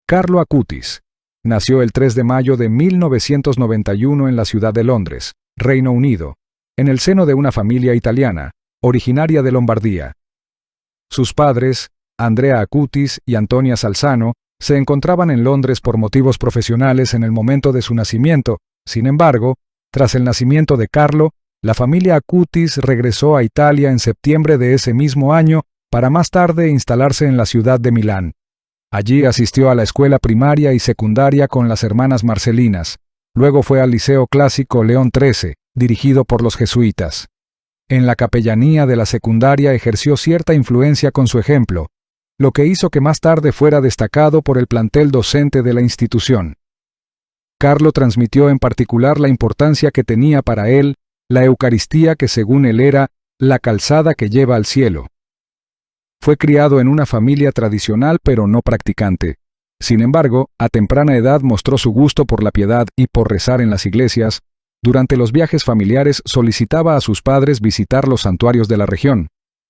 Carlo Acutis nació el 3 de mayo de 1991 en la ciudad de Londres, Reino Unido, en el seno de una familia italiana, originaria de Lombardía. Sus padres, Andrea Acutis y Antonia Salzano, se encontraban en Londres por motivos profesionales en el momento de su nacimiento. Sin embargo, tras el nacimiento de Carlo, la familia Acutis regresó a Italia en septiembre de ese mismo año para más tarde instalarse en la ciudad de Milán. Allí asistió a la escuela primaria y secundaria con las hermanas Marcelinas. Luego fue al Liceo Clásico León XIII, dirigido por los jesuitas. En la capellanía de la secundaria ejerció cierta influencia con su ejemplo, lo que hizo que más tarde fuera destacado por el plantel docente de la institución. Carlo transmitió en particular la importancia que tenía para él la Eucaristía, que según él era la calzada que lleva al cielo. Fue criado en una familia tradicional pero no practicante. Sin embargo, a temprana edad mostró su gusto por la piedad y por rezar en las iglesias. Durante los viajes familiares solicitaba a sus padres visitar los santuarios de la región.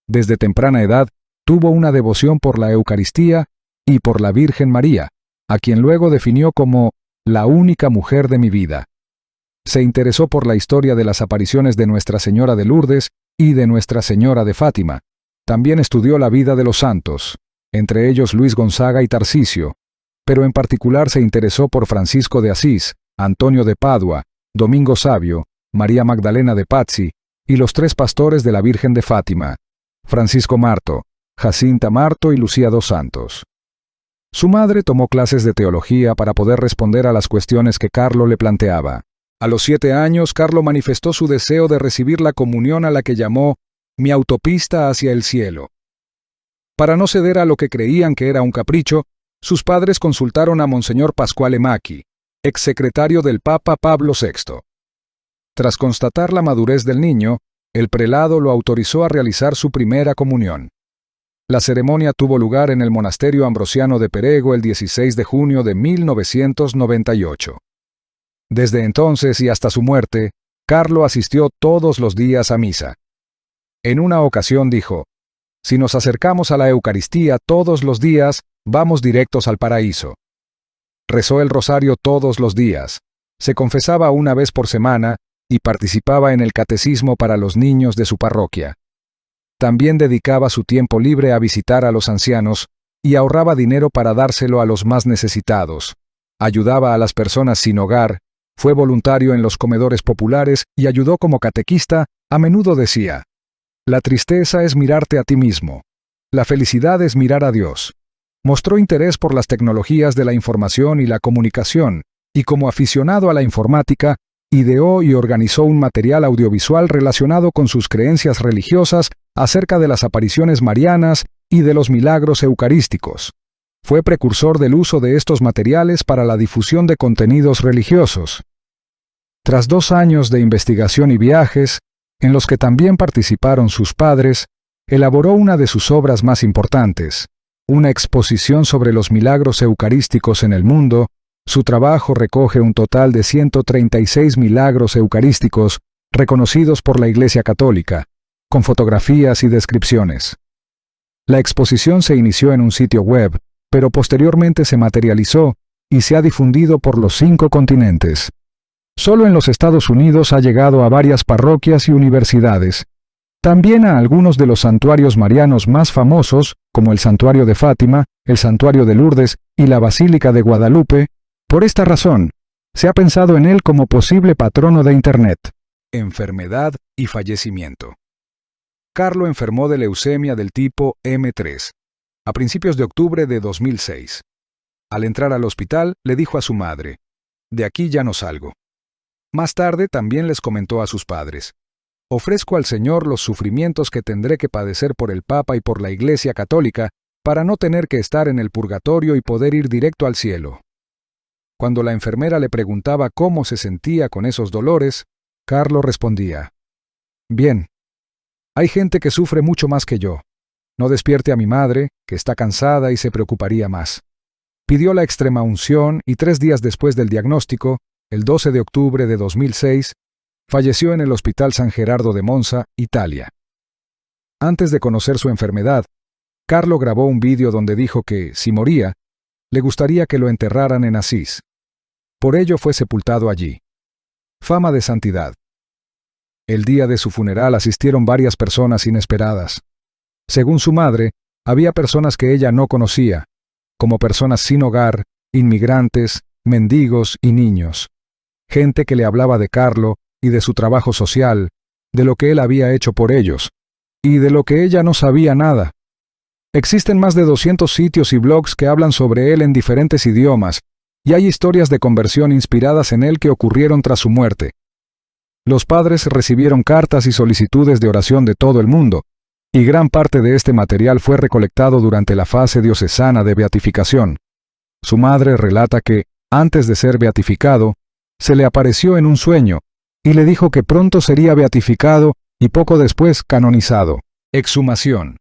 Desde temprana edad tuvo una devoción por la Eucaristía y por la Virgen María, a quien luego definió como la única mujer de mi vida. Se interesó por la historia de las apariciones de Nuestra Señora de Lourdes y de Nuestra Señora de Fátima. También estudió la vida de los santos, entre ellos Luis Gonzaga y Tarcisio, pero en particular se interesó por Francisco de Asís, Antonio de Padua, Domingo Savio, María Magdalena de Pazzi y los tres pastores de la Virgen de Fátima, Francisco Marto, Jacinta Marto y Lucía dos Santos. Su madre tomó clases de teología para poder responder a las cuestiones que Carlo le planteaba. A los 7 años, Carlo manifestó su deseo de recibir la comunión, a la que llamó mi autopista hacia el cielo. Para no ceder a lo que creían que era un capricho, sus padres consultaron a Monseñor Pasquale Macchi, exsecretario del Papa Pablo VI. Tras constatar la madurez del niño, el prelado lo autorizó a realizar su primera comunión. La ceremonia tuvo lugar en el monasterio ambrosiano de Perego el 16 de junio de 1998. Desde entonces y hasta su muerte, Carlo asistió todos los días a misa. En una ocasión dijo: «Si nos acercamos a la Eucaristía todos los días, vamos directos al paraíso». Rezó el rosario todos los días, se confesaba una vez por semana y participaba en el catecismo para los niños de su parroquia. También dedicaba su tiempo libre a visitar a los ancianos y ahorraba dinero para dárselo a los más necesitados. Ayudaba a las personas sin hogar, fue voluntario en los comedores populares y ayudó como catequista. A menudo decía: «La tristeza es mirarte a ti mismo. La felicidad es mirar a Dios». Mostró interés por las tecnologías de la información y la comunicación, y como aficionado a la informática, ideó y organizó un material audiovisual relacionado con sus creencias religiosas acerca de las apariciones marianas y de los milagros eucarísticos. Fue precursor del uso de estos materiales para la difusión de contenidos religiosos. Tras 2 años de investigación y viajes, en los que también participaron sus padres, elaboró una de sus obras más importantes, una exposición sobre los milagros eucarísticos en el mundo. Su trabajo recoge un total de 136 milagros eucarísticos reconocidos por la Iglesia Católica, con fotografías y descripciones. La exposición se inició en un sitio web, pero posteriormente se materializó y se ha difundido por los 5 continentes. Solo en los Estados Unidos ha llegado a varias parroquias y universidades. También a algunos de los santuarios marianos más famosos, como el Santuario de Fátima, el Santuario de Lourdes y la Basílica de Guadalupe. Por esta razón, se ha pensado en él como posible patrono de Internet. Enfermedad y fallecimiento. Carlo enfermó de leucemia del tipo M3 a principios de octubre de 2006. Al entrar al hospital, le dijo a su madre: «De aquí ya no salgo». Más tarde también les comentó a sus padres: «Ofrezco al Señor los sufrimientos que tendré que padecer por el Papa y por la Iglesia Católica para no tener que estar en el purgatorio y poder ir directo al cielo». Cuando la enfermera le preguntaba cómo se sentía con esos dolores, Carlo respondía: «Bien. Hay gente que sufre mucho más que yo. No despierte a mi madre, que está cansada y se preocuparía más». Pidió la extremaunción y 3 días después del diagnóstico, el 12 de octubre de 2006, falleció en el Hospital San Gerardo de Monza, Italia. Antes de conocer su enfermedad, Carlo grabó un vídeo donde dijo que, si moría, le gustaría que lo enterraran en Asís. Por ello fue sepultado allí. Fama de santidad. El día de su funeral asistieron varias personas inesperadas. Según su madre, había personas que ella no conocía, como personas sin hogar, inmigrantes, mendigos y niños. Gente que le hablaba de Carlo y de su trabajo social, de lo que él había hecho por ellos, y de lo que ella no sabía nada. Existen más de 200 sitios y blogs que hablan sobre él en diferentes idiomas, y hay historias de conversión inspiradas en él que ocurrieron tras su muerte. Los padres recibieron cartas y solicitudes de oración de todo el mundo, y gran parte de este material fue recolectado durante la fase diocesana de beatificación. Su madre relata que, antes de ser beatificado, se le apareció en un sueño, y le dijo que pronto sería beatificado y poco después canonizado. Exhumación.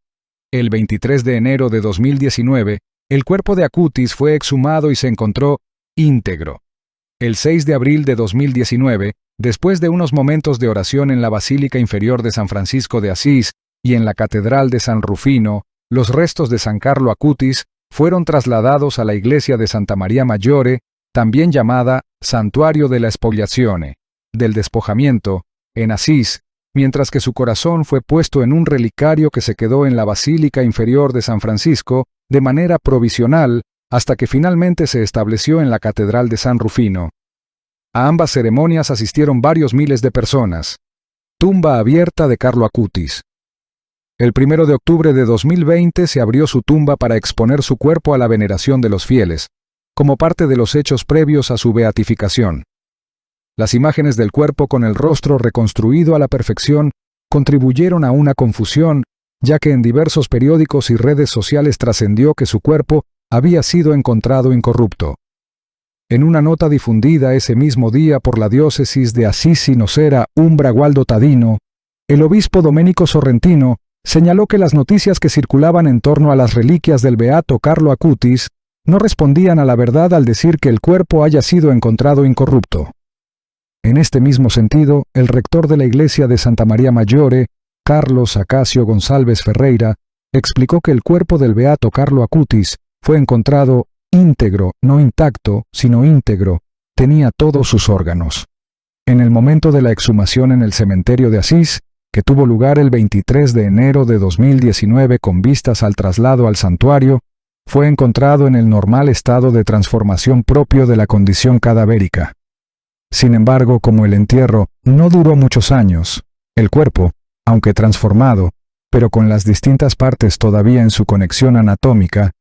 El 23 de enero de 2019, el cuerpo de Acutis fue exhumado y se encontró íntegro. El 6 de abril de 2019, después de unos momentos de oración en la Basílica Inferior de San Francisco de Asís y en la Catedral de San Rufino, los restos de San Carlo Acutis fueron trasladados a la iglesia de Santa Maria Maggiore, también llamada Santuario de la Spogliazione, del despojamiento, en Asís, mientras que su corazón fue puesto en un relicario que se quedó en la Basílica Inferior de San Francisco de manera provisional hasta que finalmente se estableció en la Catedral de San Rufino. A ambas ceremonias asistieron varios miles de personas. Tumba abierta de Carlo Acutis. El 1 de octubre de 2020 se abrió su tumba para exponer su cuerpo a la veneración de los fieles, como parte de los hechos previos a su beatificación. Las imágenes del cuerpo con el rostro reconstruido a la perfección contribuyeron a una confusión, ya que en diversos periódicos y redes sociales trascendió que su cuerpo había sido encontrado incorrupto. En una nota difundida ese mismo día por la diócesis de Assisi Nocera Umbra Gualdo Tadino, el obispo Domenico Sorrentino señaló que las noticias que circulaban en torno a las reliquias del beato Carlo Acutis no respondían a la verdad al decir que el cuerpo haya sido encontrado incorrupto. En este mismo sentido, el rector de la iglesia de Santa Maria Maggiore, Carlos Acacio González Ferreira, explicó que el cuerpo del beato Carlo Acutis fue encontrado íntegro, no intacto, sino íntegro, tenía todos sus órganos. En el momento de la exhumación en el cementerio de Asís, que tuvo lugar el 23 de enero de 2019 con vistas al traslado al santuario, fue encontrado en el normal estado de transformación propio de la condición cadavérica. Sin embargo, como el entierro no duró muchos años, el cuerpo, aunque transformado, pero con las distintas partes todavía en su conexión anatómica,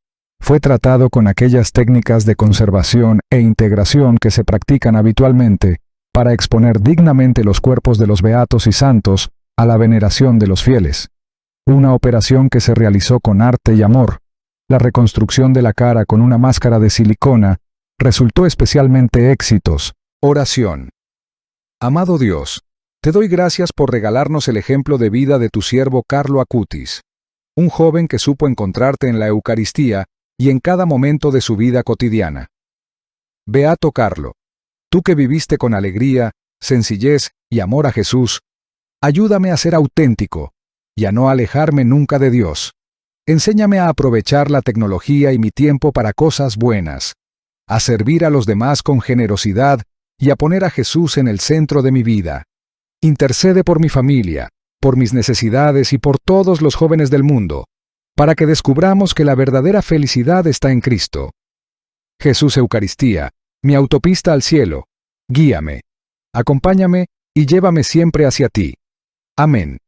fue tratado con aquellas técnicas de conservación e integración que se practican habitualmente para exponer dignamente los cuerpos de los beatos y santos a la veneración de los fieles. Una operación que se realizó con arte y amor. La reconstrucción de la cara con una máscara de silicona resultó especialmente éxitos. Oración. Amado Dios, te doy gracias por regalarnos el ejemplo de vida de tu siervo Carlo Acutis, un joven que supo encontrarte en la Eucaristía y en cada momento de su vida cotidiana. Beato Carlo, tú que viviste con alegría, sencillez y amor a Jesús, ayúdame a ser auténtico y a no alejarme nunca de Dios. Enséñame a aprovechar la tecnología y mi tiempo para cosas buenas, a servir a los demás con generosidad y a poner a Jesús en el centro de mi vida. Intercede por mi familia, por mis necesidades y por todos los jóvenes del mundo, para que descubramos que la verdadera felicidad está en Cristo. Jesús Eucaristía, mi autopista al cielo, guíame, acompáñame y llévame siempre hacia ti. Amén.